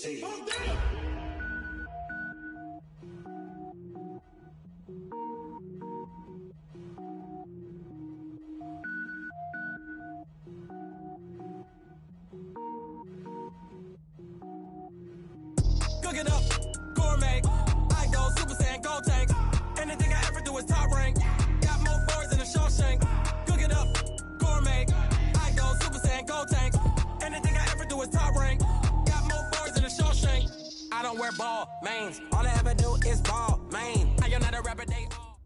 Cook it up, gourmet. I go Super Saiyan, gold tank. Anything I ever do is top rank. Got more boards than a Shawshank. Cook it up, gourmet. I go Super Saiyan, gold tank. Anything I ever do is top rank. Got more boards than a Shawshank. I don't wear ball mains. All I ever do is ball main. I am not a rapper, they all.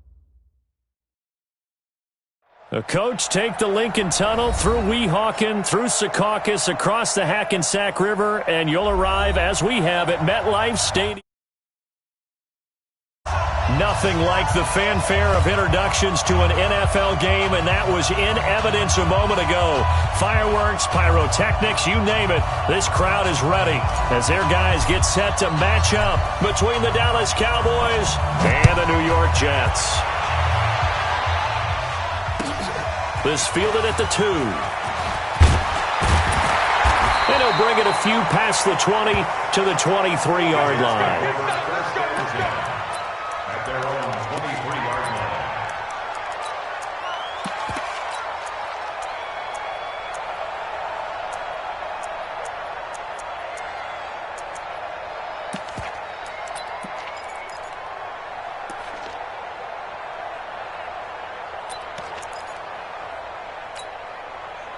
The coach take the Lincoln Tunnel through Weehawken, through Secaucus, across the Hackensack River, and you'll arrive, as we have, at MetLife Stadium. Nothing like the fanfare of introductions to an NFL game, and that was in evidence a moment ago. Fireworks, pyrotechnics, you name it. This crowd is ready as their guys get set to match up between the Dallas Cowboys and the New York Jets. This fielded at the 2. And he'll bring it a few past the 20 to the 23-yard line. At their own 23-yard line.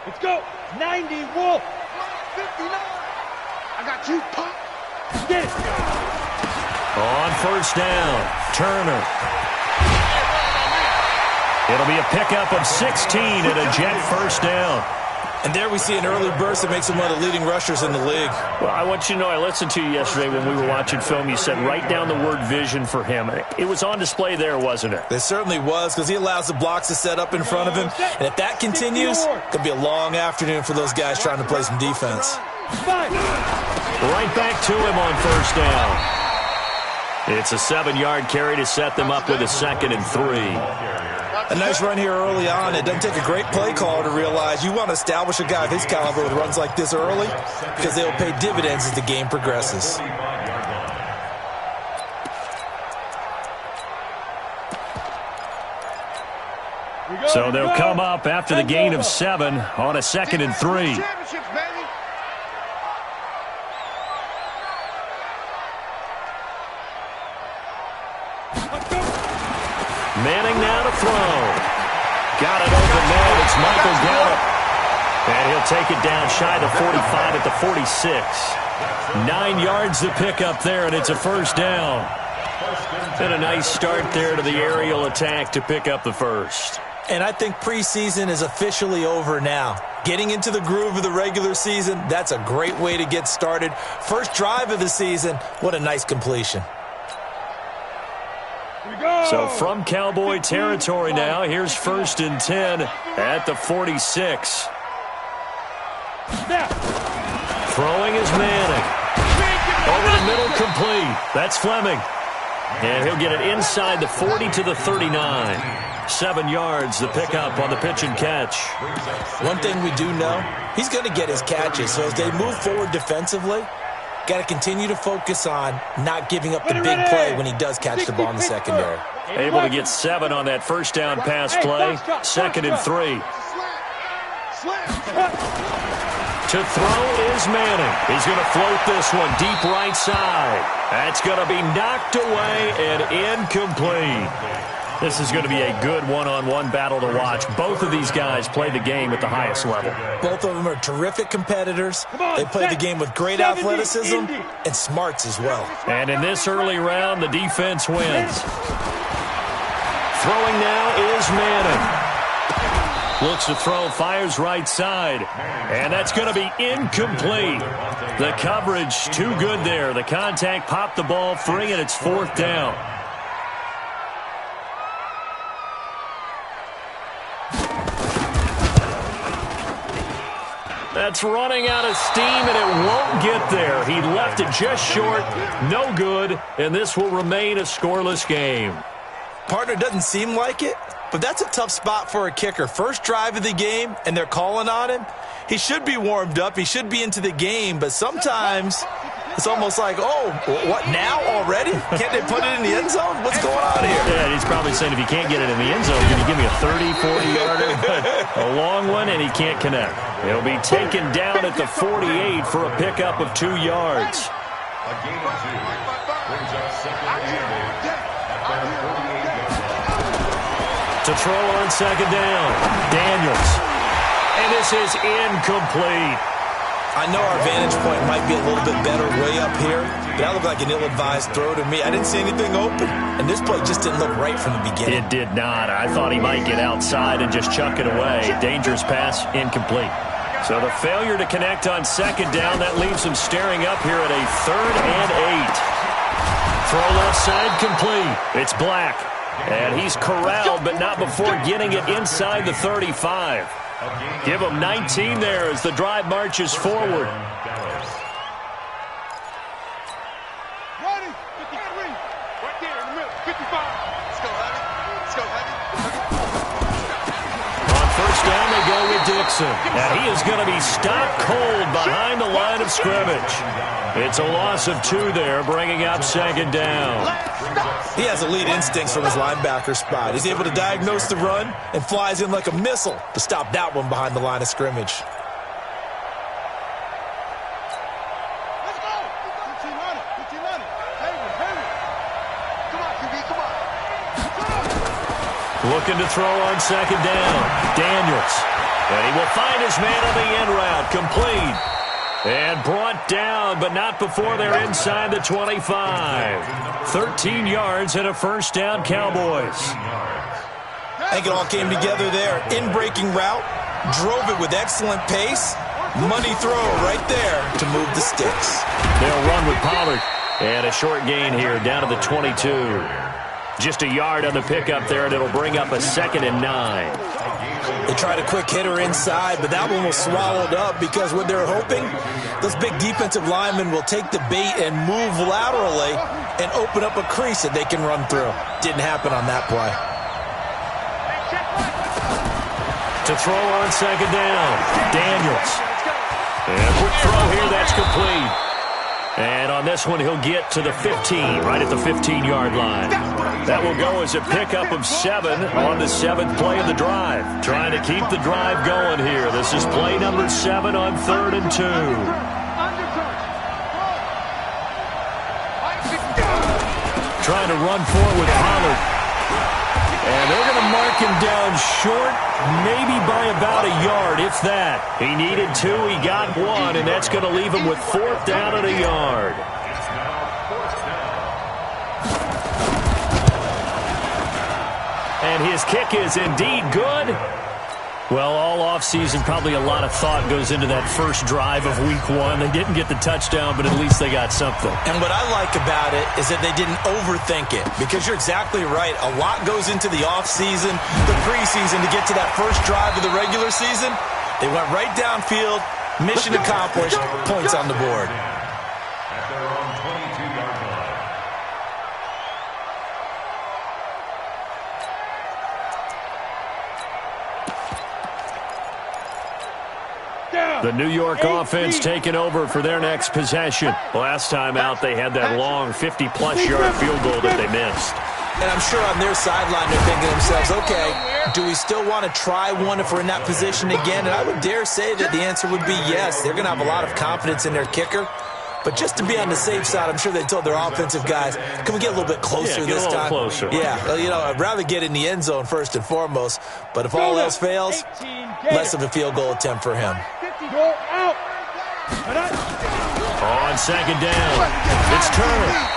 Let's go. 90, Wolf. 59. I got you, Pop. Get it. On first down, Turner. It'll be a pickup of 16 and a Jet first down. And there we see an early burst that makes him one of the leading rushers in the league. Well, I want you to know, I listened to you yesterday when we were watching film. You said write down the word vision for him. It was on display there, wasn't it? It certainly was, because he allows the blocks to set up in front of him. And if that continues, it could be a long afternoon for those guys trying to play some defense. Right back to him on first down. It's a 7-yard carry to set them up with a 2nd and 3. A nice run here early on. It doesn't take a great play caller to realize you want to establish a guy of his caliber with runs like this early, because they'll pay dividends as the game progresses. So they'll come up after the gain of 7 on a 2nd and 3. Manning now to throw. Got it over there. It's Michael Gallup. And he'll take it down shy of the 45 at the 46. 9 yards to pick up there, and it's a first down. And a nice start there to the aerial attack to pick up the first. And I think preseason is officially over now. Getting into the groove of the regular season, that's a great way to get started. First drive of the season, what a nice completion. So from Cowboy territory now, here's 1st and 10 at the 46. Throwing is Manning. Over the middle, complete. That's Fleming. And he'll get it inside the 40 to the 39. 7 yards, the pickup on the pitch and catch. One thing we do know, he's going to get his catches. So as they move forward defensively, got to continue to focus on not giving up the big play when he does catch the ball in the secondary. Able to get 7 on that first down pass play. 2nd and 3. To throw is Manning. He's going to float this one deep right side. That's going to be knocked away and incomplete. This is going to be a good one-on-one battle to watch. Both of these guys play the game at the highest level. Both of them are terrific competitors. They play the game with great athleticism and smarts as well. And in this early round, the defense wins. Throwing now is Manning. Looks to throw, fires right side. And that's going to be incomplete. The coverage too good there. The contact popped the ball free, and it's 4th down. That's running out of steam, and it won't get there. He left it just short. No good, and this will remain a scoreless game. Partner, doesn't seem like it, but that's a tough spot for a kicker. First drive of the game, and they're calling on him. He should be warmed up. He should be into the game, but sometimes It's almost like, oh, what now already? Can't they put it in the end zone? What's going on here? Yeah, he's probably saying if you can't get it in the end zone, can you give me a 30, 40-yarder? A long one, and he can't connect. He'll be taken down at the 48 for a pickup of 2 yards. A gain of 2 brings up second and 8 at their 48-yard line. To throw on second down, Daniels. And this is incomplete. I know our vantage point might be a little bit better way up here, but that looked like an ill-advised throw to me. I didn't see anything open, and this play just didn't look right from the beginning. It did not. I thought he might get outside and just chuck it away. Dangerous pass, incomplete. So the failure to connect on second down, that leaves him staring up here at a 3rd and 8. Throw left side, complete. It's Black. And he's corralled, but not before getting it inside the 35. Give him 19 there as the drive marches forward. Ready, 53. Right there in the middle, 55. Let's go, Heavy. Let's go, Heavy. On first down, they go with Dixon. And he is going to be stopped cold behind the line of scrimmage. It's a loss of 2 there, bringing up second down. He has elite instincts from his linebacker spot. He's able to diagnose the run and flies in like a missile to stop that one behind the line of scrimmage. Let's go. 1500. Heavy. Come on, QB, come on. Looking to throw on second down. Daniels. And he will find his man on the end route. Complete. And brought down, but not before they're inside the 25. 13 yards and a first down, Cowboys. I think it all came together there. In-breaking route, drove it with excellent pace. Money throw right there to move the sticks. They'll run with Pollard. And a short gain here down to the 22. Just a yard on the pickup there, and it'll bring up a 2nd and 9. They tried a quick hitter inside, but that one was swallowed up because what they're hoping, those big defensive linemen will take the bait and move laterally and open up a crease that they can run through. Didn't happen on that play. To throw on second down, Daniels. And quick throw here, that's complete. And on this one, he'll get to the 15, right at the 15-yard line. That will go as a pickup of 7 on the 7th play of the drive. Trying to keep the drive going here. This is play number 7 on 3rd and 2. Trying to run forward with Pollard. And they're going to mark him down short, maybe by about a yard, if that. He needed 2, he got 1, and that's going to leave him with 4th down and a yard. And his kick is indeed good. Well, all offseason, probably a lot of thought goes into that first drive of week 1. They didn't get the touchdown, but at least they got something. And what I like about it is that they didn't overthink it, because you're exactly right. A lot goes into the offseason, the preseason, to get to that first drive of the regular season. They went right downfield, mission accomplished, points on the board. At their own 22-yard line. The New York offense taking over for their next possession. Last time out, they had that long 50-plus-yard field goal that they missed. And I'm sure on their sideline they're thinking to themselves, okay, do we still want to try one if we're in that position again? And I would dare say that the answer would be yes. They're going to have a lot of confidence in their kicker. But just to be on the safe side, I'm sure they told their offensive guys, can we get a little bit closer this time? Closer. Yeah, well, you know, I'd rather get in the end zone first and foremost. But if all else fails, less of a field goal attempt for him. On second down, it's Turner.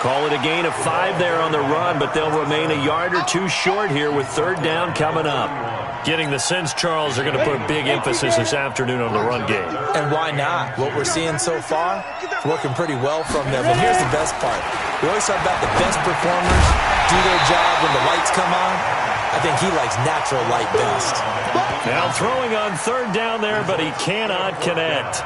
Call it a gain of 5 there on the run, but they'll remain a yard or 2 short here with 3rd down coming up. Getting the sense, Charles, they're going to put a big emphasis this afternoon on the run game. And why not? What we're seeing so far, it's working pretty well from them. And here's the best part. We always talk about the best performers do their job when the lights come on. I think he likes natural light best. Now throwing on 3rd down there, but he cannot connect.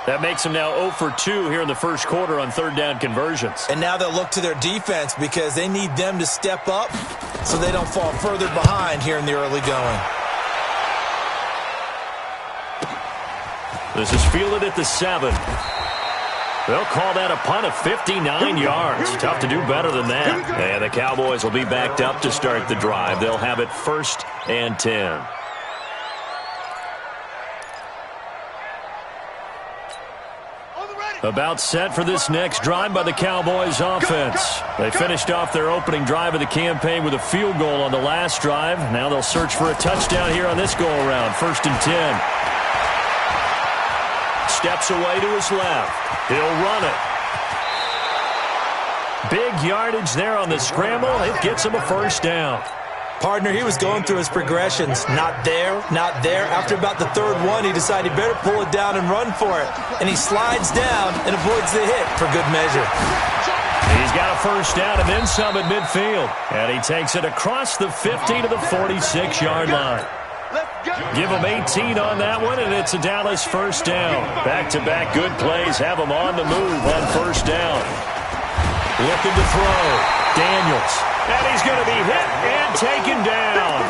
That makes him now 0 for 2 here in the first quarter on 3rd down conversions. And now they'll look to their defense because they need them to step up so they don't fall further behind here in the early going. This is fielded at the 7. They'll call that a punt of 59 yards. Tough to do better than that. And the Cowboys will be backed up to start the drive. They'll have it 1st and 10. About set for this next drive by the Cowboys offense. They finished off their opening drive of the campaign with a field goal on the last drive. Now they'll search for a touchdown here on this go-around. 1st and 10. Steps away to his left. He'll run it. Big yardage there on the scramble. It gets him a 1st down. Partner, he was going through his progressions. Not there, not there. After about the 3rd one, he decided he better pull it down and run for it. And he slides down and avoids the hit for good measure. He's got a 1st down and then some at midfield. And he takes it across the 50 to the 46-yard line. Give him 18 on that one, and it's a Dallas 1st down. Back-to-back good plays have him on the move on 1st down. Looking to throw. Daniels. And he's going to be hit and taken down.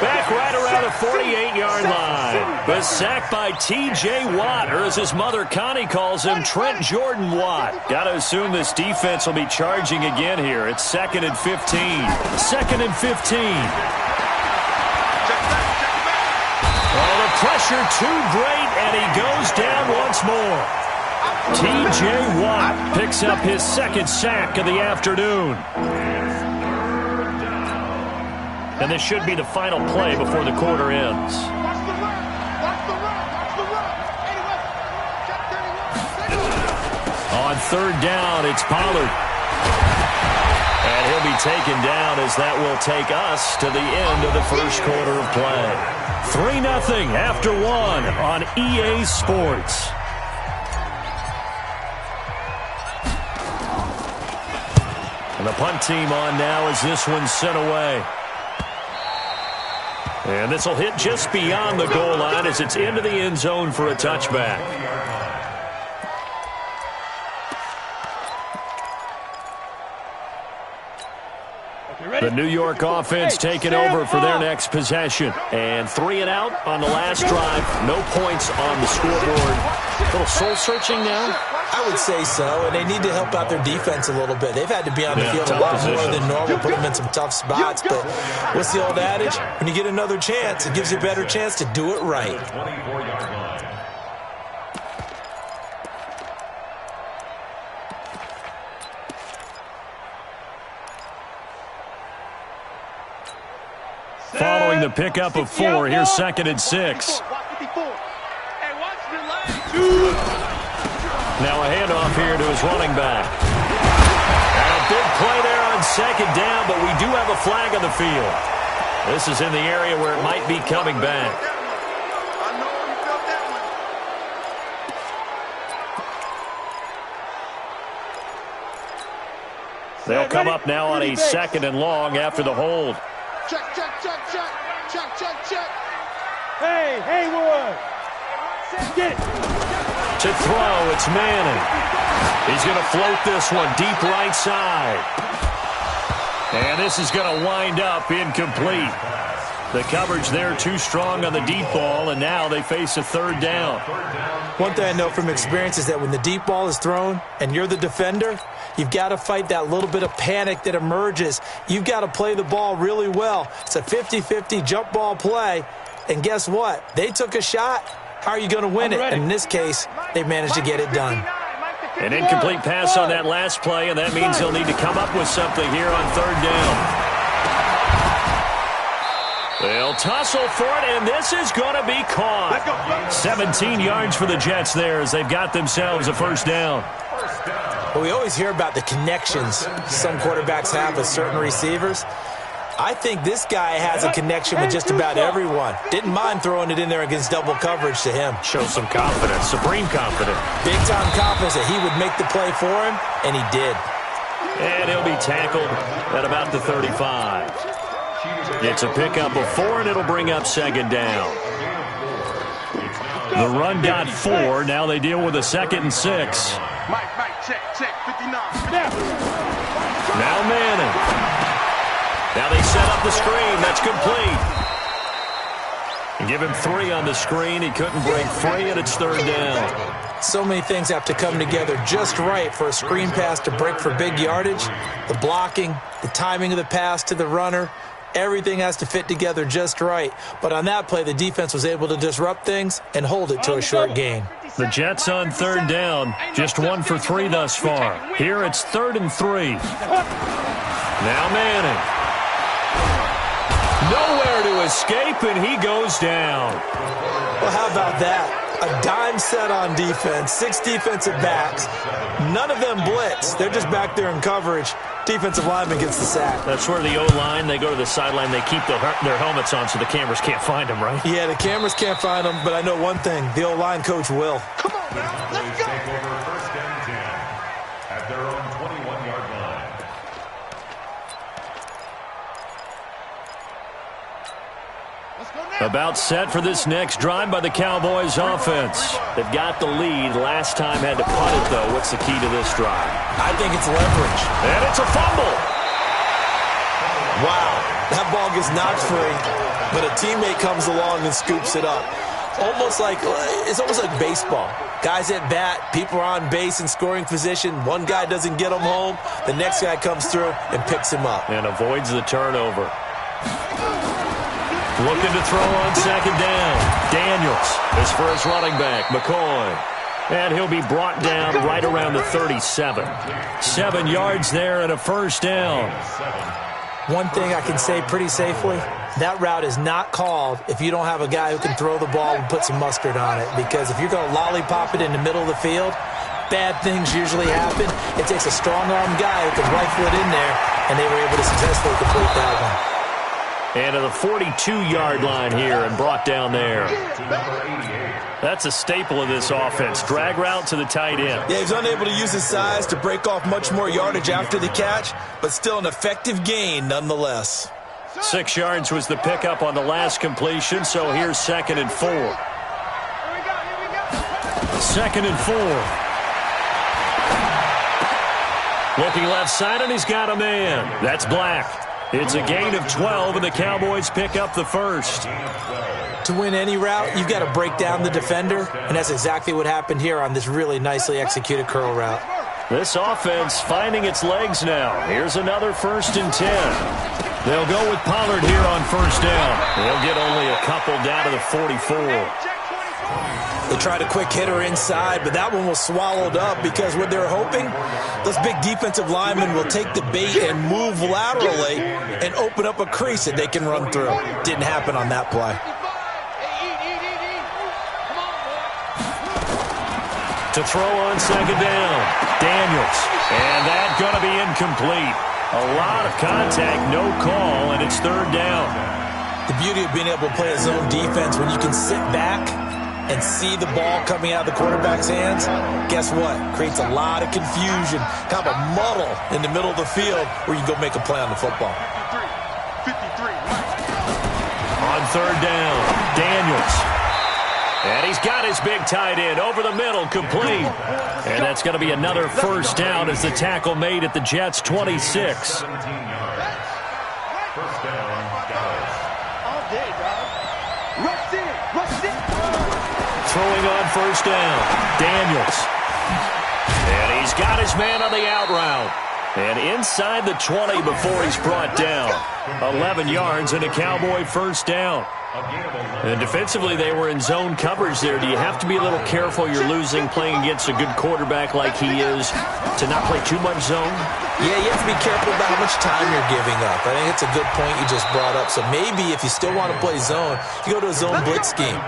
Back right around the 48-yard line. The sack by T.J. Watt, or as his mother Connie calls him, Trent Jordan Watt. Got to assume this defense will be charging again here. It's 2nd and 15. 2nd and 15. Oh, the pressure too great, and he goes down once more. T.J. Watt picks up his 2nd sack of the afternoon. And this should be the final play before the quarter ends. On 3rd down, it's Pollard. And he'll be taken down as that will take us to the end of the 1st quarter of play. 3-0 after 1 on EA Sports. And the punt team on now as this one's sent away. And this will hit just beyond the goal line as it's into the end zone for a touchback. The New York offense taking over for their next possession. And 3 and out on the last drive. No points on the scoreboard. A little soul-searching now? I would say so, and they need to help out their defense a little bit. They've had to be on the field a lot more than normal, put them in some tough spots. But what's the old adage? When you get another chance, it gives you a better chance to do it right. Following the pickup of 4, here's 2nd and 6. Now a handoff here to his running back. And a big play there on 2nd down, but we do have a flag on the field. This is in the area where it might be coming back. They'll come up now on a 2nd and long after the hold. Check, check, check, check, check, check, check. Hey, Haywood. Get it. To throw, it's Manning. He's going to float this one deep right side. And this is going to wind up incomplete. The coverage there too strong on the deep ball, and now they face a 3rd down. One thing I know from experience is that when the deep ball is thrown and you're the defender, you've got to fight that little bit of panic that emerges. You've got to play the ball really well. It's a 50-50 jump ball play, and guess what? They took a shot. How are you going to win it? And in this case, they managed to get it done. An incomplete pass on that last play, and that means they'll need to come up with something here on 3rd down. They'll tussle for it, and this is going to be caught. 17 yards for the Jets there as they've got themselves a 1st down. Well, we always hear about the connections some quarterbacks have with certain receivers. I think this guy has a connection with just about everyone. Didn't mind throwing it in there against double coverage to him. Shows some confidence, supreme confidence. Big-time confidence that he would make the play for him, and he did. And he'll be tackled at about the 35. It's a pickup of 4, and it'll bring up 2nd down. The run got 4. Now they deal with a 2nd and 6. Mike, check, 59. Now Manning. Now they set up the screen. That's complete. And give him 3 on the screen. He couldn't break free, and it's 3rd down. So many things have to come together just right for a screen pass to break for big yardage. The blocking, the timing of the pass to the runner, everything has to fit together just right. But on that play, the defense was able to disrupt things and hold it to a short gain. The Jets on 3rd down, just 1 for 3 thus far. Here it's 3rd and 3. Now Manning. Nowhere to escape, and he goes down. Well, how about that? A dime set on defense, 6 defensive backs. None of them blitz. They're just back there in coverage. Defensive lineman gets the sack. That's where the O-line, they go to the sideline, they keep their helmets on so the cameras can't find them, right? Yeah, the cameras can't find them, but I know one thing. The O-line coach will. Come on, man. Let's go. Take over 1st and 10 at their own 21-yard line. Let's go now. About set for this next drive by the Cowboys offense. They've got the lead. Last time had to punt it, though. What's the key to this drive? I think it's leverage. And it's a fumble. Wow, that ball gets knocked free, but a teammate comes along and scoops it up. It's almost like baseball. Guys at bat, people are on base in scoring position. One guy doesn't get him home. The next guy comes through and picks him up. And avoids the turnover. Looking to throw on 2nd down. Daniels is for his running back, McCoy. And he'll be brought down right around the 37. 7 yards there and a 1st down. One thing I can say pretty safely, that route is not called if you don't have a guy who can throw the ball and put some mustard on it. Because if you're going to lollipop it in the middle of the field, bad things usually happen. It takes a strong-armed guy who can rifle it in there, and they were able to successfully complete that one. And to the 42-yard line here and brought down there. That's a staple of this offense. Drag route to the tight end. Yeah, he's unable to use his size to break off much more yardage after the catch, but still an effective gain nonetheless. 6 yards was the pickup on the last completion, so here's 2nd and 4. 2nd and 4. Looking left side, and he's got a man. That's Black. It's a gain of 12, and the Cowboys pick up the 1st. To win any route, you've got to break down the defender, and that's exactly what happened here on this really nicely executed curl route. This offense finding its legs now. Here's another 1st and 10. They'll go with Pollard here on 1st down. They'll get only a couple down to the 44. They tried a quick hitter inside, but that one was swallowed up because what they're hoping, those big defensive linemen will take the bait and move laterally and open up a crease that they can run through. Didn't happen on that play. To throw on 2nd down, Daniels. And that's going to be incomplete. A lot of contact, no call, and it's 3rd down. The beauty of being able to play a zone defense when you can sit back and see the ball coming out of the quarterback's hands, guess what? Creates a lot of confusion, kind of a muddle in the middle of the field where you go make a play on the football. 53. On 3rd down, Daniels. And he's got his big tight end over the middle, complete. And that's going to be another 1st down as the tackle made at the Jets' 26. 1st down, Dallas. All day, dog. Rush in. Throwing on 1st down, Daniels. And he's got his man on the out route. And inside the 20 before he's brought down. 11 yards and a Cowboy 1st down. And defensively, they were in zone coverage there. Do you have to be a little careful you're losing playing against a good quarterback like he is to not play too much zone? Yeah, you have to be careful about how much time you're giving up. I think it's a good point you just brought up. So maybe if you still want to play zone, you go to a zone blitz scheme.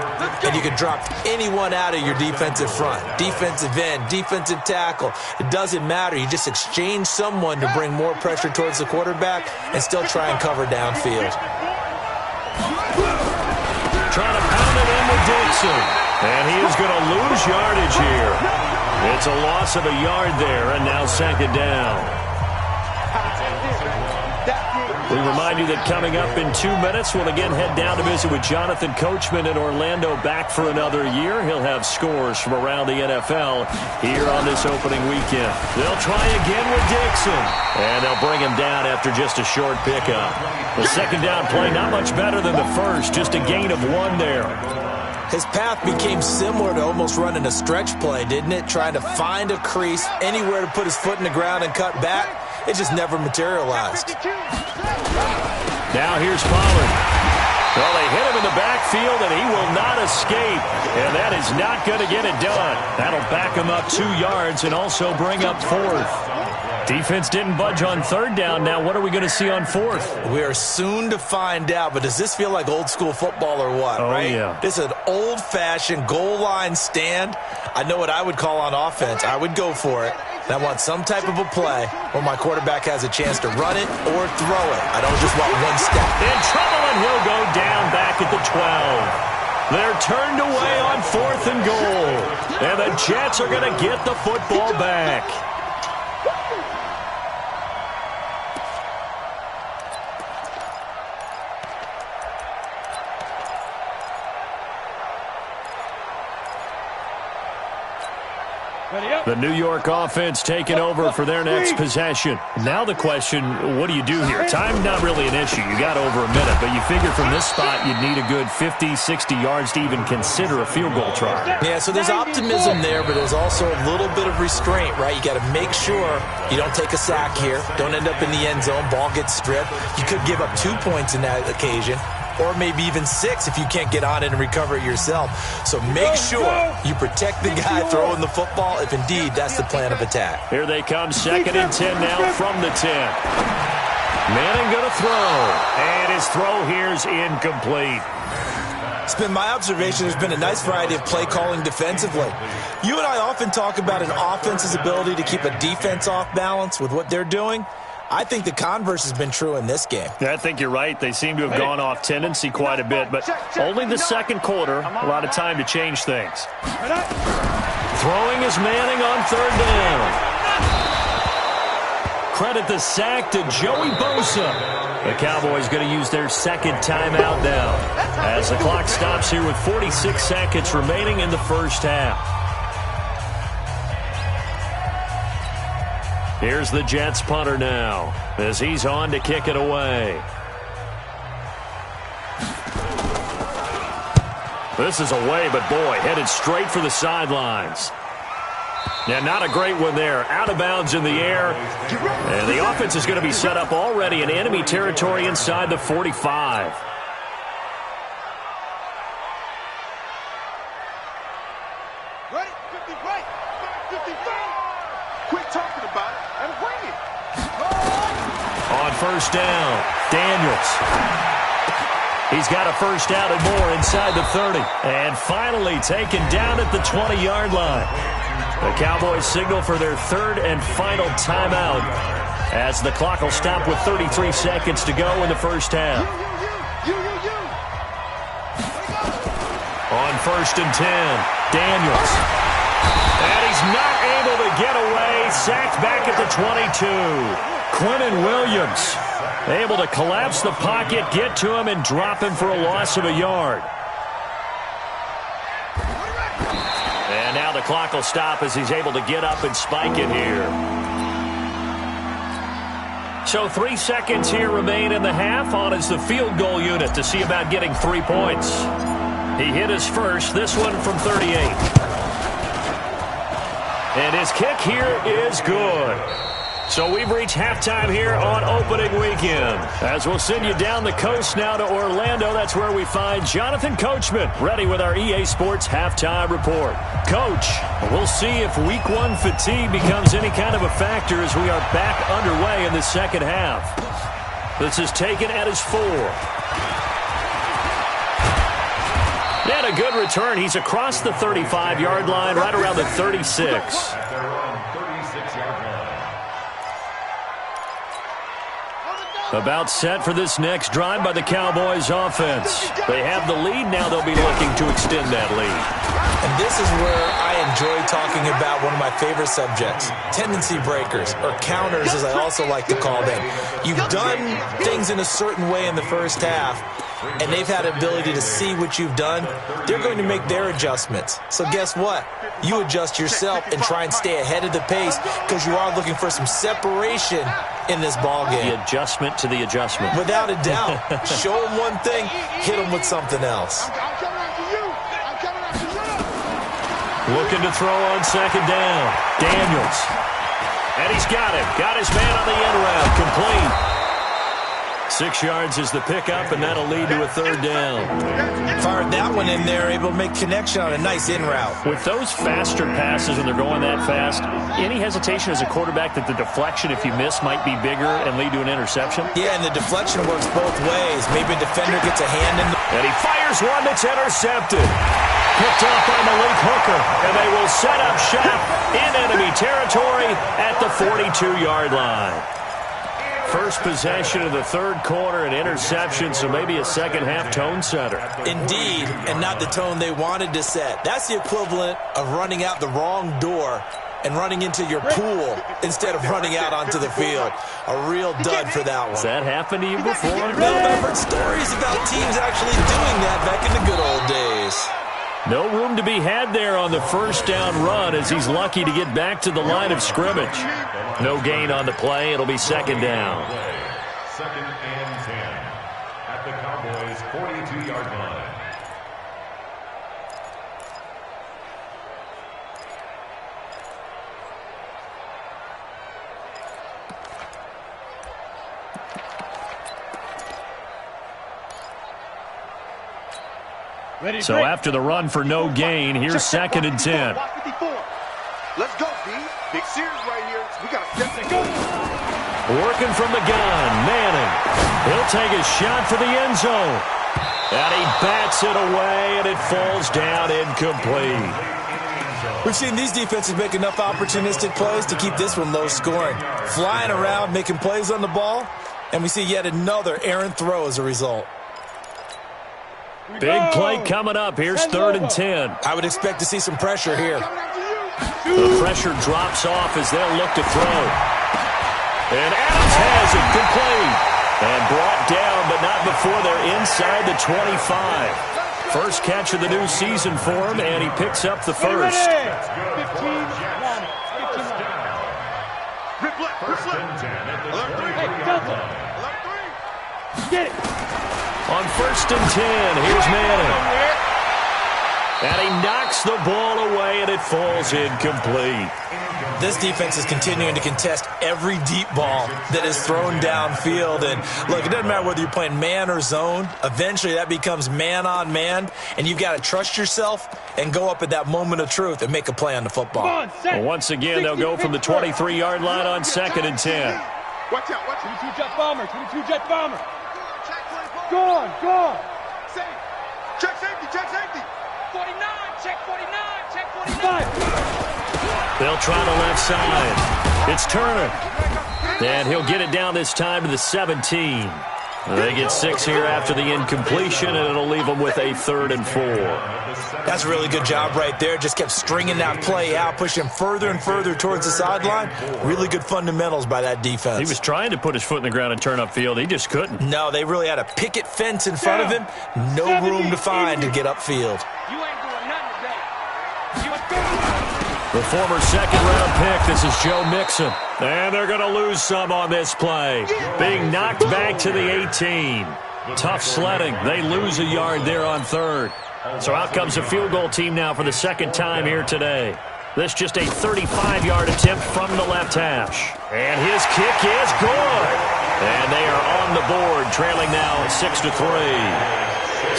And you can drop anyone out of your defensive front. Defensive end, defensive tackle. It doesn't matter. You just exchange someone to bring more pressure towards the quarterback and still try and cover downfield. Trying to pound it in with Dixon. And he is going to lose yardage here. It's a loss of a yard there, and now 2nd down. We remind you that coming up in 2 minutes, we'll again head down to visit with Jonathan Coachman in Orlando, back for another year. He'll have scores from around the NFL here on this opening weekend. They'll try again with Dixon, and they'll bring him down after just a short pickup. The 2nd down play, not much better than the first, just a gain of 1 there. His path became similar to almost running a stretch play, didn't it? Trying to find a crease, anywhere to put his foot in the ground and cut back. It just never materialized. Now here's Pollard. Well, they hit him in the backfield, and he will not escape. And that is not going to get it done. That'll back him up 2 yards and also bring up 4th. Defense didn't budge on 3rd down. Now what are we going to see on 4th? We are soon to find out, but does this feel like old school football or what, right? Yeah. This is an old-fashioned goal line stand. I know what I would call on offense. I would go for it. And I want some type of a play where my quarterback has a chance to run it or throw it. I don't just want one step. In trouble, and he'll go down back at the 12. They're turned away on 4th and goal. And the Jets are going to get the football back. The New York offense taking over for their next possession. Now the question, what do you do here? Time not really an issue. You got over a minute, but you figure from this spot you'd need a good 50, 60 yards to even consider a field goal try. Yeah, so there's optimism there, but there's also a little bit of restraint, right? You got to make sure you don't take a sack here. Don't end up in the end zone. Ball gets stripped. You could give up 2 points in that occasion, or maybe even 6 if you can't get on it and recover it yourself. So make sure you protect the guy throwing the football if indeed that's the plan of attack. Here they come, 2nd and 10 now from the 10. Manning going to throw, and his throw here's incomplete. It's been my observation there's been a nice variety of play calling defensively. You and I often talk about an offense's ability to keep a defense off balance with what they're doing. I think the converse has been true in this game. Yeah, I think you're right. They seem to have gone off tendency quite a bit, but only the 2nd quarter, a lot of time to change things. Throwing is Manning on 3rd down. Credit the sack to Joey Bosa. The Cowboys going to use their 2nd timeout now as the clock stops here with 46 seconds remaining in the first half. Here's the Jets punter now as he's on to kick it away. This is away, but boy, headed straight for the sidelines. Yeah, not a great one there. Out of bounds in the air. And the offense is going to be set up already in enemy territory inside the 45. Ready? 50 right. 55. Quit talking about it and bring it. On 1st down, Daniels. He's got a first down and more inside the 30. And finally taken down at the 20-yard line. The Cowboys signal for their 3rd and final timeout as the clock will stop with 33 seconds to go in the first half. On 1st and 10, Daniels. And he's not able to get away. Sacked back at the 22. Quentin Williams able to collapse the pocket, get to him, and drop him for a loss of a yard. And now the clock will stop as he's able to get up and spike it here. So 3 seconds here remain in the half on as the field goal unit to see about getting 3 points. He hit his first, this one from 38. And his kick here is good. So we've reached halftime here on opening weekend. As we'll send you down the coast now to Orlando, that's where we find Jonathan Coachman ready with our EA Sports halftime report. Coach, we'll see if week 1 fatigue becomes any kind of a factor as we are back underway in the second half. This is taken at his 4. And a good return. He's across the 35-yard line, right around the 36. About set for this next drive by the Cowboys offense. They have the lead. Now they'll be looking to extend that lead. And this is where I enjoy talking about one of my favorite subjects, tendency breakers, or counters as I also like to call them. You've done things in a certain way in the first half, and they've had the ability to see what you've done. They're going to make their adjustments. So guess what? You adjust yourself and try and stay ahead of the pace because you are looking for some separation in this ball game. The adjustment to the adjustment. Without a doubt. Show them one thing, hit them with something else. I'm coming after you. I'm coming Looking to throw on second down. Daniels. And he's got him. Got his man on the end route. Complete. 6 yards is the pickup, and that'll lead to a third down. Fired that one in there, able to make connection on a nice in route. With those faster passes when they're going that fast, any hesitation as a quarterback that the deflection, if you miss, might be bigger and lead to an interception? Yeah, and the deflection works both ways. Maybe a defender gets a hand in the... And he fires one that's intercepted. Picked up by Malik Hooker, and they will set up shop in enemy territory at the 42-yard line. First possession of the third quarter, an interception, so maybe a second-half tone setter. Indeed, and not the tone they wanted to set. That's the equivalent of running out the wrong door and running into your pool instead of running out onto the field. A real dud for that one. Has that happened to you before? No, I've heard stories about teams actually doing that back in the good old days. No room to be had there on the first down run as he's lucky to get back to the line of scrimmage. No gain on the play. It'll be second down. Second and 10 at the Cowboys' 42-yard line. So after the run for no gain, here's second and 10. Let's go, B. Big series right here. We got to step it. Go. Working from the gun, Manning. He'll take a shot for the end zone. And he bats it away, and it falls down incomplete. We've seen these defenses make enough opportunistic plays to keep this one low scoring. Flying around, making plays on the ball, and we see yet another errant throw as a result. Big play coming up. Here's third and 10. I would expect to see some pressure here. The pressure drops off as they'll look to throw. And Adams has it complete. And brought down, but not before they're inside the 25. First catch of the new season for him, and he picks up the first. 15. Rip left. Rip left. Alert 3. Hey, Delta. Alert 3. Get it. On first and 10, here's Manning. And he knocks the ball away, and it falls incomplete. This defense is continuing to contest every deep ball that is thrown downfield. And, look, it doesn't matter whether you're playing man or zone. Eventually, that becomes man-on-man, and you've got to trust yourself and go up at that moment of truth and make a play on the football. Well, once again, they'll go from the 23-yard line on second and 10. Watch out, watch out. 22 jet bomber, 22 jet bomber. Gone, gone. Check safety, check safety. 49, check 49, check 49. They'll try the left side. It's Turner. And he'll get it down this time to the 17. They get 6 here after the incompletion, and it'll leave them with a third and 4. That's a really good job right there. Just kept stringing that play out, pushing further and further towards the sideline. Really good fundamentals by that defense. He was trying to put his foot in the ground and turn upfield. He just couldn't. No, they really had a picket fence in front of him. No room to find to get upfield. You ain't doing nothing today. You The former second-round pick, this is Joe Mixon. And they're going to lose some on this play. Being knocked back to the 18. Tough sledding. They lose a yard there on third. So out comes a field goal team now for the second time here today. This just a 35-yard attempt from the left hash. And his kick is good. And they are on the board, trailing now 6-3.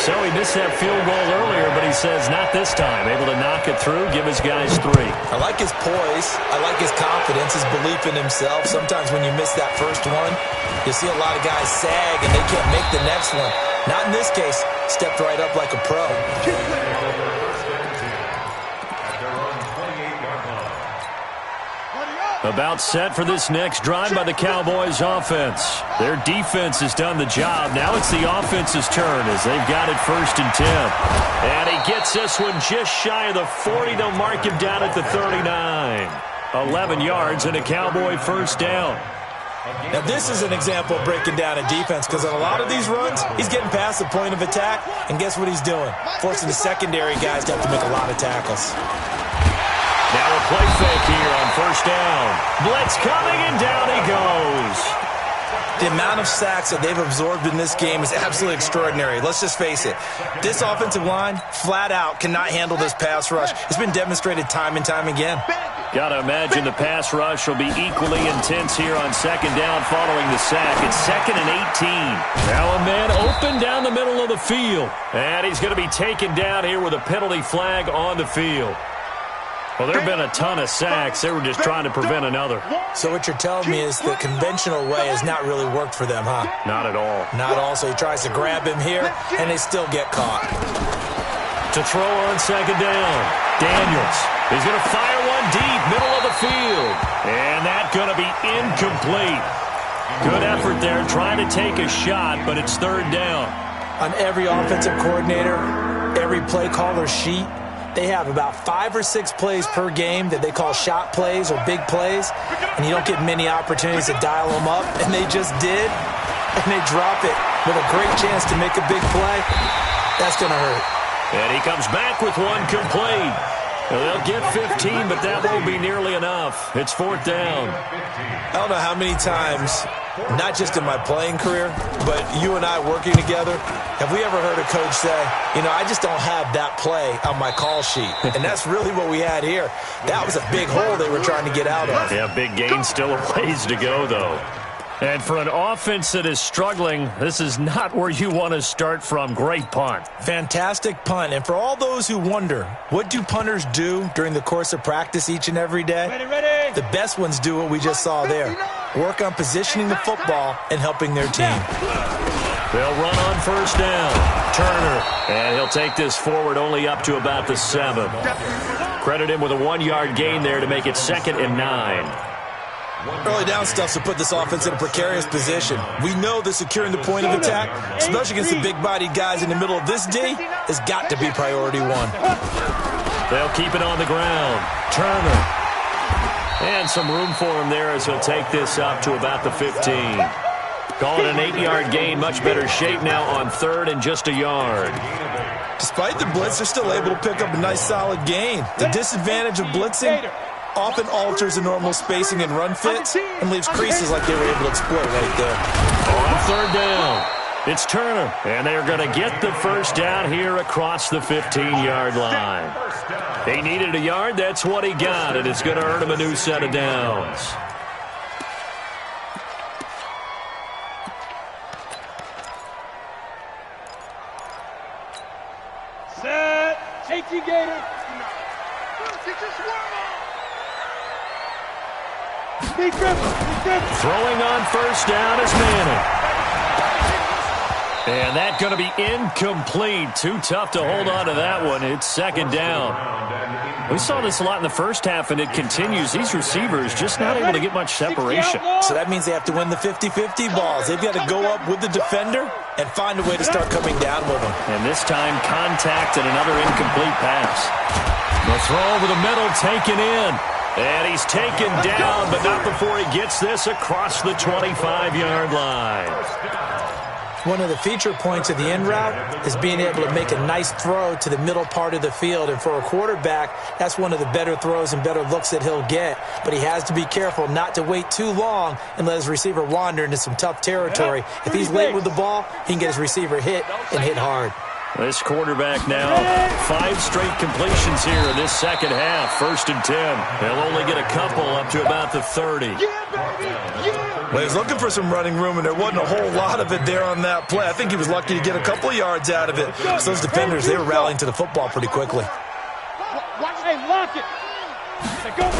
So he missed that field goal earlier, but he says not this time. Able to knock it through, give his guys 3. I like his poise. I like his confidence, his belief in himself. Sometimes when you miss that first one, you see a lot of guys sag and they can't make the next one. Not in this case. Stepped right up like a pro. About set for this next drive by the Cowboys offense. Their defense has done the job. Now it's the offense's turn as they've got it first and 10. And he gets this one just shy of the 40. They'll mark him down at the 39. 11 yards and a Cowboy first down. Now this is an example of breaking down a defense because on a lot of these runs, he's getting past the point of attack. And guess what he's doing? Forcing the secondary guys to have to make a lot of tackles. Now a play fake here on first down. Blitz coming, and down he goes. The amount of sacks that they've absorbed in this game is absolutely extraordinary. Let's just face it. This offensive line, flat out, cannot handle this pass rush. It's been demonstrated time and time again. Got to imagine the pass rush will be equally intense here on second down following the sack. It's 2nd and 18. Now a man open down the middle of the field. And he's going to be taken down here with a penalty flag on the field. Well, there have been a ton of sacks. They were just trying to prevent another. So what you're telling me is the conventional way has not really worked for them, huh? Not at all. Not all. So he tries to grab him here, and they still get caught. To throw on second down. Daniels. He's going to fire one deep, middle of the field. And that's going to be incomplete. Good effort there, trying to take a shot, but it's 3rd down. On every offensive coordinator, every play caller sheet, they have about 5 or 6 plays per game that they call shot plays or big plays, and you don't get many opportunities to dial them up, and they just did, and they drop it with a great chance to make a big play. That's going to hurt. And he comes back with one complete. Well, they'll get 15, but that won't be nearly enough. It's 4th down. I don't know how many times, not just in my playing career, but you and I working together, have we ever heard a coach say, you know, I just don't have that play on my call sheet. And that's really what we had here. That was a big hole they were trying to get out of. Yeah, big gain, still a ways to go, though. And for an offense that is struggling, this is not where you want to start from. Great punt. Fantastic punt. And for all those who wonder, what do punters do during the course of practice each and every day? Ready. The best ones do what we just saw there. Work on positioning the football and helping their team. They'll run on 1st down. Turner. And he'll take this forward only up to about the 7. Credit him with a 1-yard gain there to make it 2nd and 9. Early down stuff to put this offense in a precarious position. We know that securing the point of attack, especially against the big-bodied guys in the middle of this D, has got to be priority 1. They'll keep it on the ground. Turner. And some room for him there as he'll take this up to about the 15. Call it an 8-yard gain. Much better shape now on 3rd and just a yard. Despite the blitz, they're still able to pick up a nice solid gain. The disadvantage of blitzing often alters the normal spacing and run fits and leaves creases like they were able to exploit right there. On 3rd down, it's Turner. And they're going to get the 1st down here across the 15-yard line. He needed a yard. That's what he got, and it's going to earn him a new set of downs. Set. JT Gator. Throwing on 1st down is Manning. And that's going to be incomplete. Too tough to hold on to that one. It's 2nd down. We saw this a lot in the first half, and it continues. These receivers just not able to get much separation. So that means they have to win the 50-50 balls. They've got to go up with the defender and find a way to start coming down with them. And this time, contact and another incomplete pass. The throw over the middle, taken in. And he's taken down, but not before he gets this across the 25-yard line. One of the feature points of the end route is being able to make a nice throw to the middle part of the field. And for a quarterback, that's one of the better throws and better looks that he'll get. But he has to be careful not to wait too long and let his receiver wander into some tough territory. If he's late with the ball, he can get his receiver hit and hit hard. This quarterback now, 5 straight completions here in this second half. 1st and 10. They'll only get a couple up to about the 30. Well, he was looking for some running room, and there wasn't a whole lot of it there on that play. I think he was lucky to get a couple of yards out of it. So those defenders, they were rallying to the football pretty quickly. Hey, lock it. Go.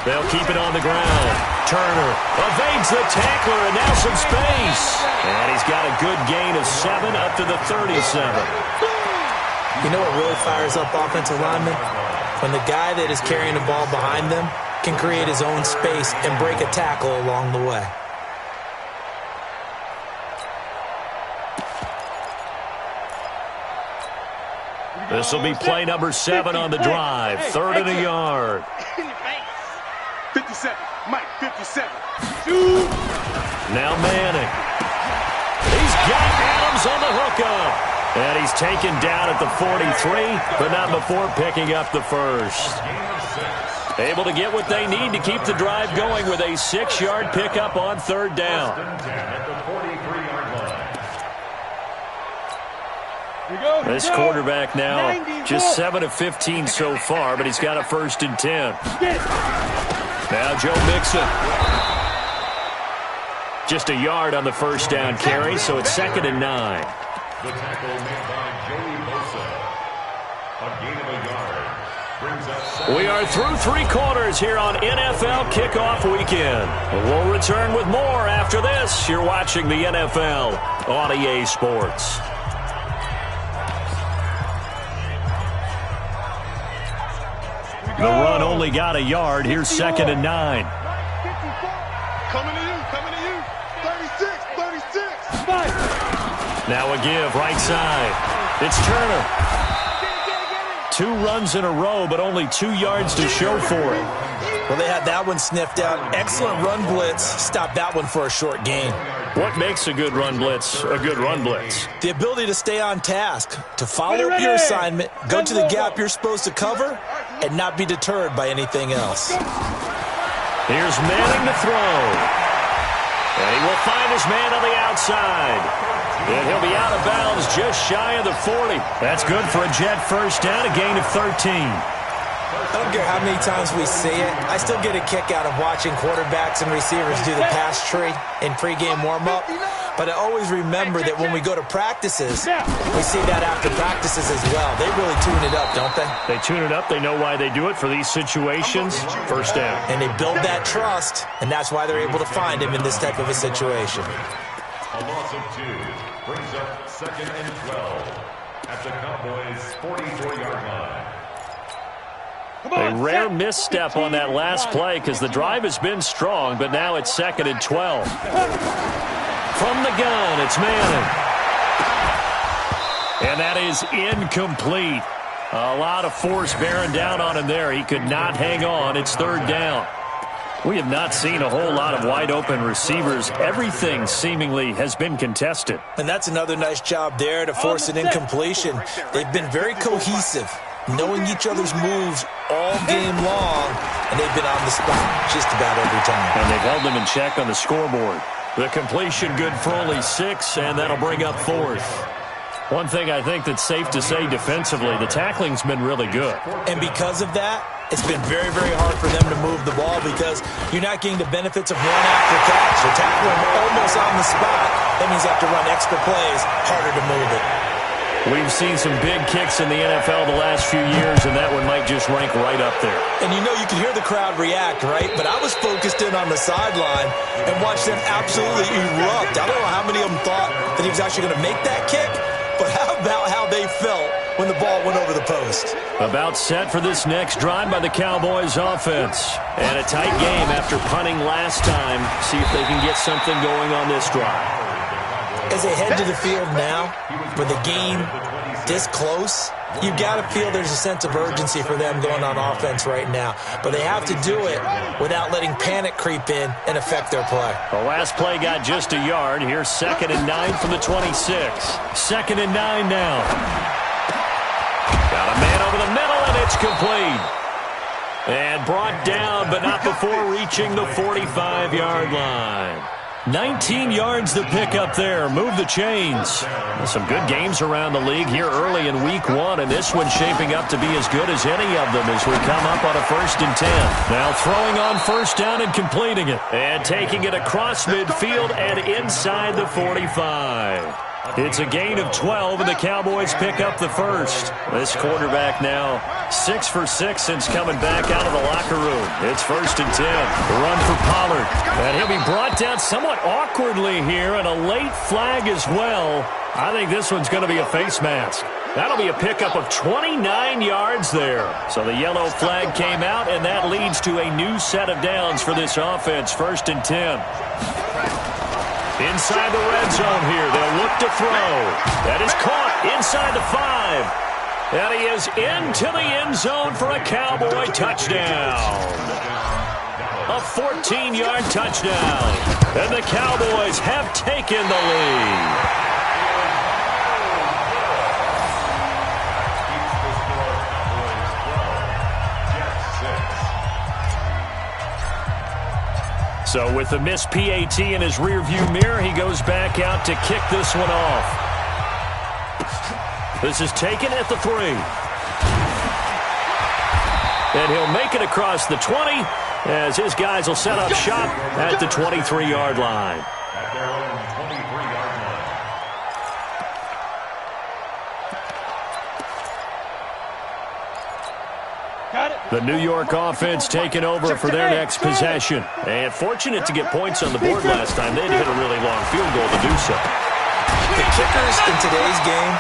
They'll keep it on the ground. Turner evades the tackler, and now some space. And he's got a good gain of 7 up to the 37. You know what really fires up offensive linemen? When the guy that is carrying the ball behind them can create his own space and break a tackle along the way. This will be play number 7 on the drive. 3rd and a yard. 57. Mike, 57. Now Manning. He's got Adams on the hookup. And he's taken down at the 43, but not before picking up the 1st. Able to get what they need to keep the drive going with a 6-yard pickup on third down. This quarterback now just 7 of 15 so far, but he's got a 1st and 10. Now Joe Mixon. Just a yard on the 1st down carry, so it's 2nd and 9. The tackle made by Joey Bosa. A gain of a yard. Brings us. We are through 3 quarters here on NFL Kickoff Weekend. We'll return with more after this. You're watching the NFL on EA Sports. The run only got a yard. Here's 2nd and 9. Coming to you. 36. Now a give, right side. It's Turner. 2 runs in a row, but only 2 yards to show for it. Well, they had that one sniffed out. Excellent run blitz. Stopped that one for a short gain. What makes a good run blitz a good run blitz? The ability to stay on task, to follow up your assignment, go to the gap you're supposed to cover, and not be deterred by anything else. Here's Manning to throw. And he will find his man on the outside. And he'll be out of bounds just shy of the 40. That's good for a Jet 1st down, a gain of 13. I don't care how many times we see it. I still get a kick out of watching quarterbacks and receivers do the pass tree in pregame warm-up. But I always remember that when we go to practices, we see that after practices as well. They really tune it up, don't they? They tune it up. They know why they do it for these situations. 1st down. And they build that trust, and that's why they're able to find him in this type of a situation. A loss of 2 brings up 2nd and 12 at the Cowboys' 44-yard line. A rare misstep on that last play because the drive has been strong, but now it's 2nd and 12. From the gun, it's Manning. And that is incomplete. A lot of force bearing down on him there. He could not hang on. It's 3rd down. We have not seen a whole lot of wide-open receivers. Everything seemingly has been contested. And that's another nice job there to force an incompletion. They've been very cohesive, knowing each other's moves all game long, and they've been on the spot just about every time. And they've held them in check on the scoreboard. The completion good for only 6, and that'll bring up 4th. One thing I think that's safe to say defensively, the tackling's been really good. And because of that, it's been very, very hard for them to move the ball because you're not getting the benefits of run after catch. You're tackling almost on the spot. That means you have to run extra plays, harder to move it. We've seen some big kicks in the NFL the last few years, and that one might just rank right up there. And you know you can hear the crowd react, right? But I was focused in on the sideline and watched them absolutely erupt. I don't know how many of them thought that he was actually going to make that kick, but how about how they felt when the ball went over the post? About set for this next drive by the Cowboys offense. And a tight game after punting last time. See if they can get something going on this drive. As they head to the field now, with the game this close, you've got to feel there's a sense of urgency for them going on offense right now. But they have to do it without letting panic creep in and affect their play. The last play got just a yard. Here's 2nd and 9 from the 26. 2nd and 9 now. Got a man over the middle, and it's complete. And brought down, but not before reaching the 45-yard line. 19 yards to pick up there. Move the chains. Some good games around the league here early in week 1, and this one's shaping up to be as good as any of them as we come up on a 1st and 10. Now throwing on 1st down and completing it. And taking it across midfield and inside the 45. It's a gain of 12, and the Cowboys pick up the 1st. This quarterback now 6 for 6 since coming back out of the locker room. It's 1st and 10. The run for Pollard. And he'll be brought down somewhat awkwardly here, and a late flag as well. I think this one's going to be a face mask. That'll be a pickup of 29 yards there. So the yellow flag came out, and that leads to a new set of downs for this offense. 1st and 10. Inside the red zone here. They'll look to throw. That is caught inside the 5. And he is into the end zone for a Cowboy touchdown. A 14-yard touchdown. And the Cowboys have taken the lead. So with the missed PAT in his rearview mirror, he goes back out to kick this one off. This is taken at the 3. And he'll make it across the 20 as his guys will set up shop at the 23-yard line. At their own 23-yard line. The New York offense taking over for their next possession. And fortunate to get points on the board last time. They'd hit a really long field goal to do so. The kickers in today's game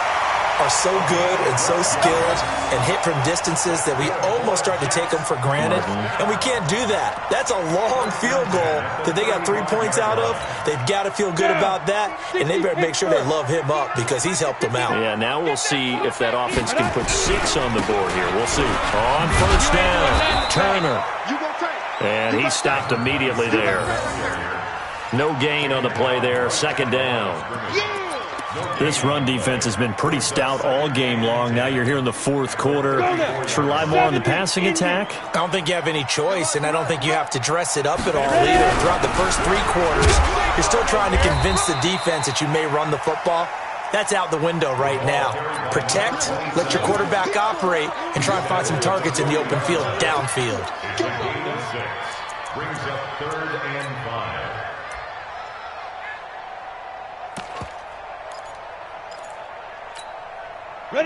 are so good and so skilled and hit from distances that we almost start to take them for granted. And we can't do that. That's a long field goal that they got 3 points out of. They've got to feel good about that, and they better make sure they love him up because he's helped them out. Yeah, now we'll see if that offense can put 6 on the board here. We'll see. On first down, Turner. And he stopped immediately there. No gain on the play there. Second down. This run defense has been pretty stout all game long. Now you're here in the fourth quarter. Just rely more on the passing attack. I don't think you have any choice, and I don't think you have to dress it up at all either. Throughout the first 3 quarters, you're still trying to convince the defense that you may run the football. That's out the window right now. Protect, let your quarterback operate, and try and find some targets in the open field downfield. It's a gain of 6. Brings up 3rd and 5.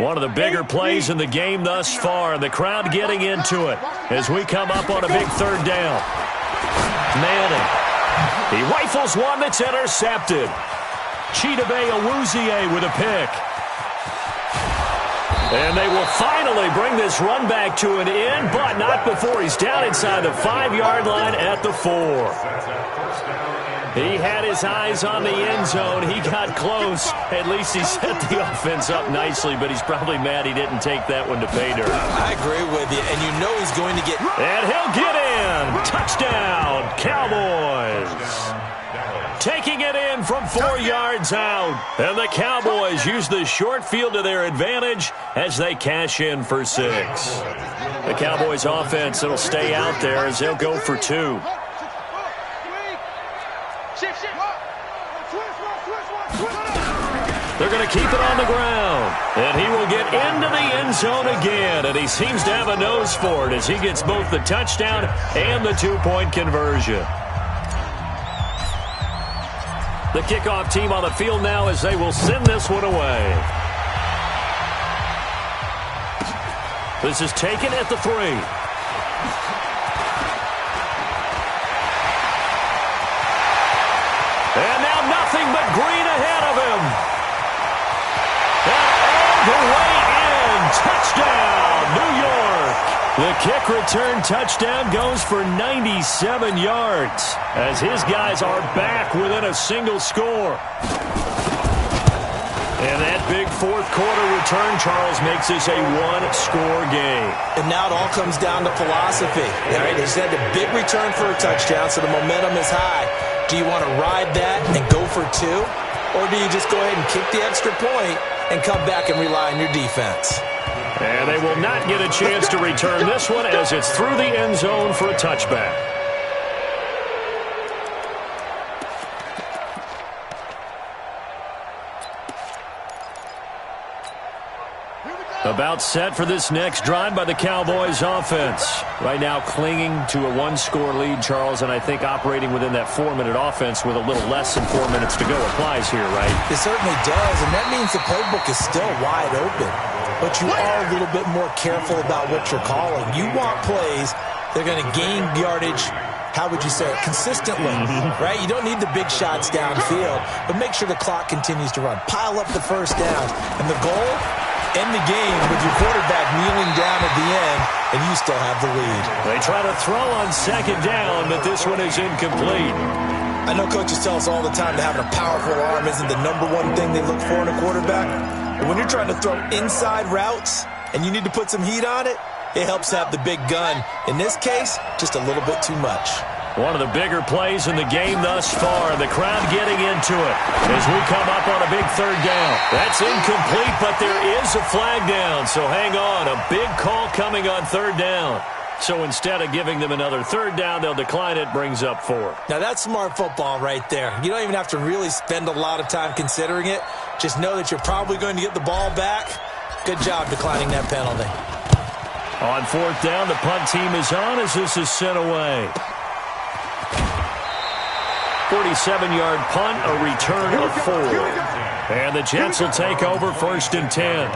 One of the bigger plays in the game thus far, and the crowd getting into it as we come up on a big 3rd down. Manning. He rifles one that's intercepted. Chidobe Awuzie with a pick. And they will finally bring this run back to an end, but not before he's down inside the 5-yard line at the 4. He had his eyes on the end zone. He got close. At least he set the offense up nicely, but he's probably mad he didn't take that one to pay dirt. I agree with you, and you know he's going to get... And he'll get in. Touchdown, Cowboys. Taking it in from 4 yards out. And the Cowboys use the short field to their advantage as they cash in for 6. The Cowboys offense, it'll stay out there as they'll go for 2. They're going to keep it on the ground. And he will get into the end zone again. And he seems to have a nose for it as he gets both the touchdown and the 2-point conversion. The kickoff team on the field now as they will send this one away. This is taken at the 3. And now nothing but green ahead of him. And all the way in. Touchdown, New York. The kick return touchdown goes for 97 yards as his guys are back within a single score. And that big fourth quarter return, Charles, makes this a 1-score game. And now it all comes down to philosophy. All right, they said a big return for a touchdown, so the momentum is high. Do you want to ride that and go for 2? Or do you just go ahead and kick the extra point and come back and rely on your defense? And they will not get a chance to return this one as it's through the end zone for a touchback. About set for this next drive by the Cowboys offense. Right now clinging to a 1-score lead, Charles, and I think operating within that 4-minute offense with a little less than 4 minutes to go applies here, right? It certainly does, and that means the playbook is still wide open. But you are a little bit more careful about what you're calling. You want plays that are going to gain yardage, how would you say it, consistently, right? You don't need the big shots downfield, but make sure the clock continues to run. Pile up the first down, and the goal, end the game with your quarterback kneeling down at the end, and you still have the lead. They try to throw on second down, but this one is incomplete. I know coaches tell us all the time that having a powerful arm isn't the #1 thing they look for in a quarterback. But when you're trying to throw inside routes and you need to put some heat on it, it helps have the big gun. In this case, just a little bit too much. One of the bigger plays in the game thus far. The crowd getting into it as we come up on a big 3rd down. That's incomplete, but there is a flag down, so hang on. A big call coming on 3rd down. So instead of giving them another third down, they'll decline it, brings up 4. Now, that's smart football right there. You don't even have to really spend a lot of time considering it. Just know that you're probably going to get the ball back. Good job declining that penalty. On 4th down, the punt team is on as this is sent away. 47-yard punt, a return of 4. And the Jets will take over 1st and 10.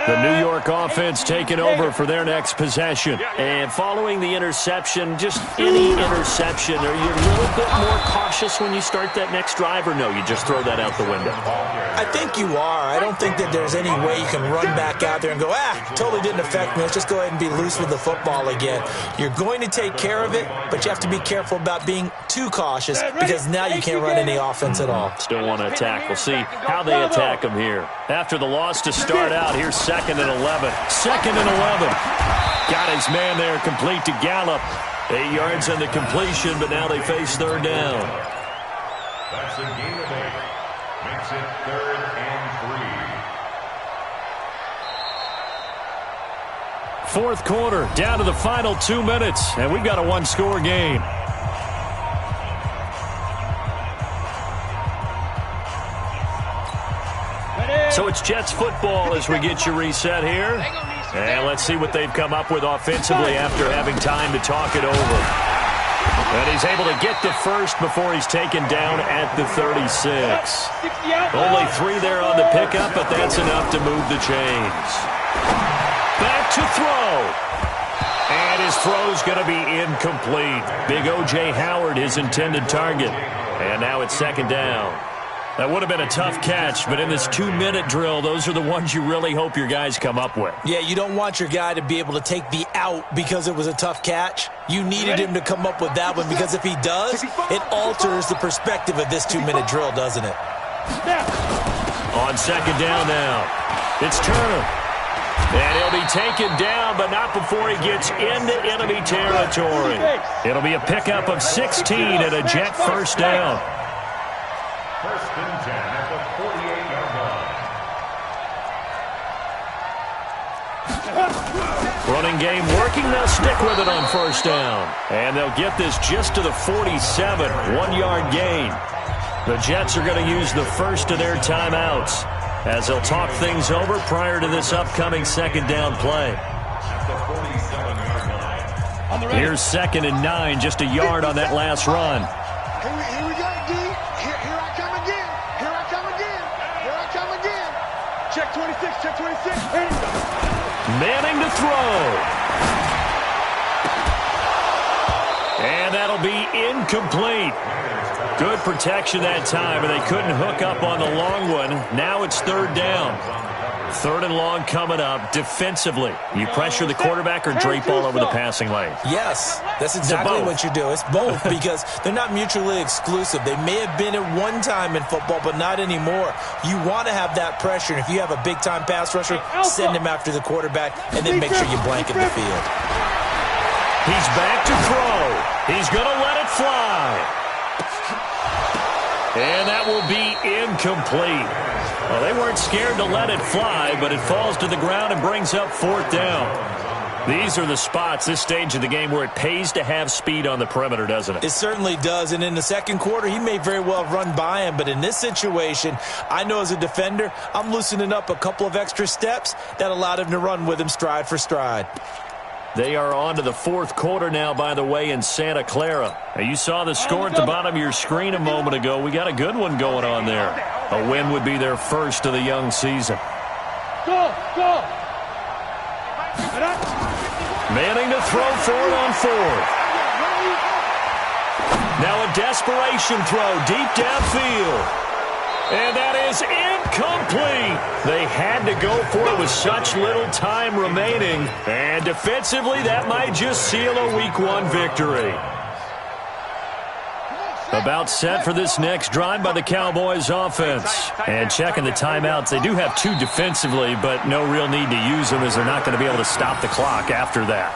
The New York offense taking over for their next possession. And following the interception, just any interception, are you a little bit more cautious when you start that next drive, or no, you just throw that out the window? I think you are. I don't think that there's any way you can run back out there and go, totally didn't affect me. Let's just go ahead and be loose with the football again. You're going to take care of it, but you have to be careful about being too cautious because now you can't run any offense at all. Still want to attack. We'll see how they attack them here. After the loss to start out, here's 2nd and 11. 2nd and 11. Got his man there, complete to Gallup. 8 yards on the completion, but now they face 3rd down. That's a gain of 8. Makes it 3rd and 3. 4th quarter, down to the final 2 minutes, and we've got a 1-score game. So it's Jets football as we get you reset here. And let's see what they've come up with offensively after having time to talk it over. And he's able to get the first before he's taken down at the 36. Only 3 there on the pickup, but that's enough to move the chains. Back to throw. And his throw's going to be incomplete. Big O.J. Howard, his intended target. And now it's 2nd down. That would have been a tough catch, but in this 2-minute drill, those are the ones you really hope your guys come up with. Yeah, you don't want your guy to be able to take the out because it was a tough catch. You needed him to come up with that one because if he does, it alters the perspective of this 2-minute drill, doesn't it? On 2nd down now, it's Turner. And he'll be taken down, but not before he gets into enemy territory. It'll be a pickup of 16 and a Jet 1st down. 1st and 10 at the 48-yard line. Running game working. They'll stick with it on 1st down. And they'll get this just to the 47, 1-yard gain. The Jets are going to use the first of their timeouts as they'll talk things over prior to this upcoming 2nd down play. At the 47-yard line. Here's 2nd and 9, just a yard on that last run. Here we go, D. Here I come again. Here I come again. Here I come again. Check 26, check 26. Manning to throw. And that'll be incomplete. Good protection that time, and they couldn't hook up on the long one. Now it's 3rd down. 3rd and long coming up. Defensively, you pressure the quarterback or drape all over the passing lane? Yes, that's exactly what you do. It's both because they're not mutually exclusive. They may have been at one time in football, but not anymore. You want to have that pressure, and if you have a big-time pass rusher, send him after the quarterback, and then make sure you blanket the field. He's back to throw. He's going to let it fly. And that will be incomplete. Well, they weren't scared to let it fly, but it falls to the ground and brings up 4th down. These are the spots, this stage of the game, where it pays to have speed on the perimeter, doesn't it? It certainly does, and in the 2nd quarter, he may very well run by him, but in this situation, I know as a defender, I'm loosening up a couple of extra steps that allowed him to run with him stride for stride. They are on to the 4th quarter now, by the way, in Santa Clara. Now, you saw the score at the bottom of your screen a moment ago. We got a good one going on there. A win would be their first of the young season. Go! Manning to throw for it on 4th. Now a desperation throw deep downfield. And that is incomplete. They had to go for it with such little time remaining. And defensively, that might just seal a Week 1 victory. About set for this next drive by the Cowboys offense. And checking the timeouts, they do have 2 defensively, but no real need to use them as they're not going to be able to stop the clock after that.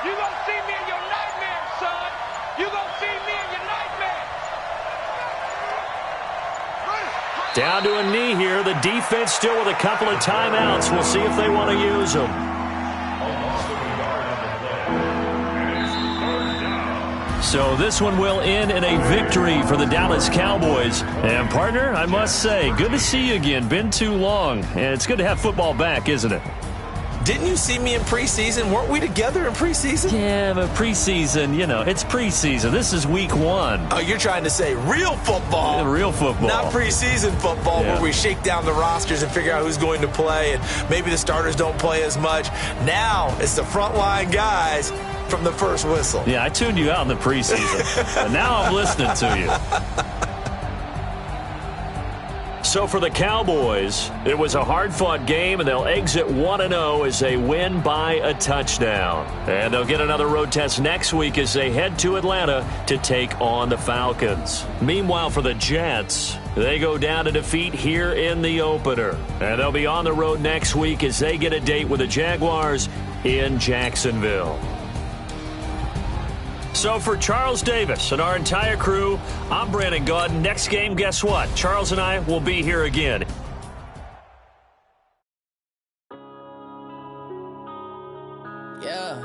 You gonna see me in your nightmares, son. You gonna see me in Down to a knee here. The defense still with a couple of timeouts. We'll see if they want to use them. So this one will end in a victory for the Dallas Cowboys. And, partner, I must say, good to see you again. Been too long. And it's good to have football back, isn't it? Didn't you see me in preseason? Weren't we together in preseason? Yeah, but preseason, it's preseason. This is week 1. Oh, you're trying to say real football. Real football. Not preseason football where we shake down the rosters and figure out who's going to play, and maybe the starters don't play as much. Now it's the frontline guys from the first whistle. Yeah, I tuned you out in the preseason. But now I'm listening to you. So for the Cowboys, it was a hard-fought game, and they'll exit 1-0 as they win by a touchdown. And they'll get another road test next week as they head to Atlanta to take on the Falcons. Meanwhile, for the Jets, they go down to defeat here in the opener. And they'll be on the road next week as they get a date with the Jaguars in Jacksonville. So for Charles Davis and our entire crew, I'm Brandon Gaudin. Next game, guess what? Charles and I will be here again. Yeah.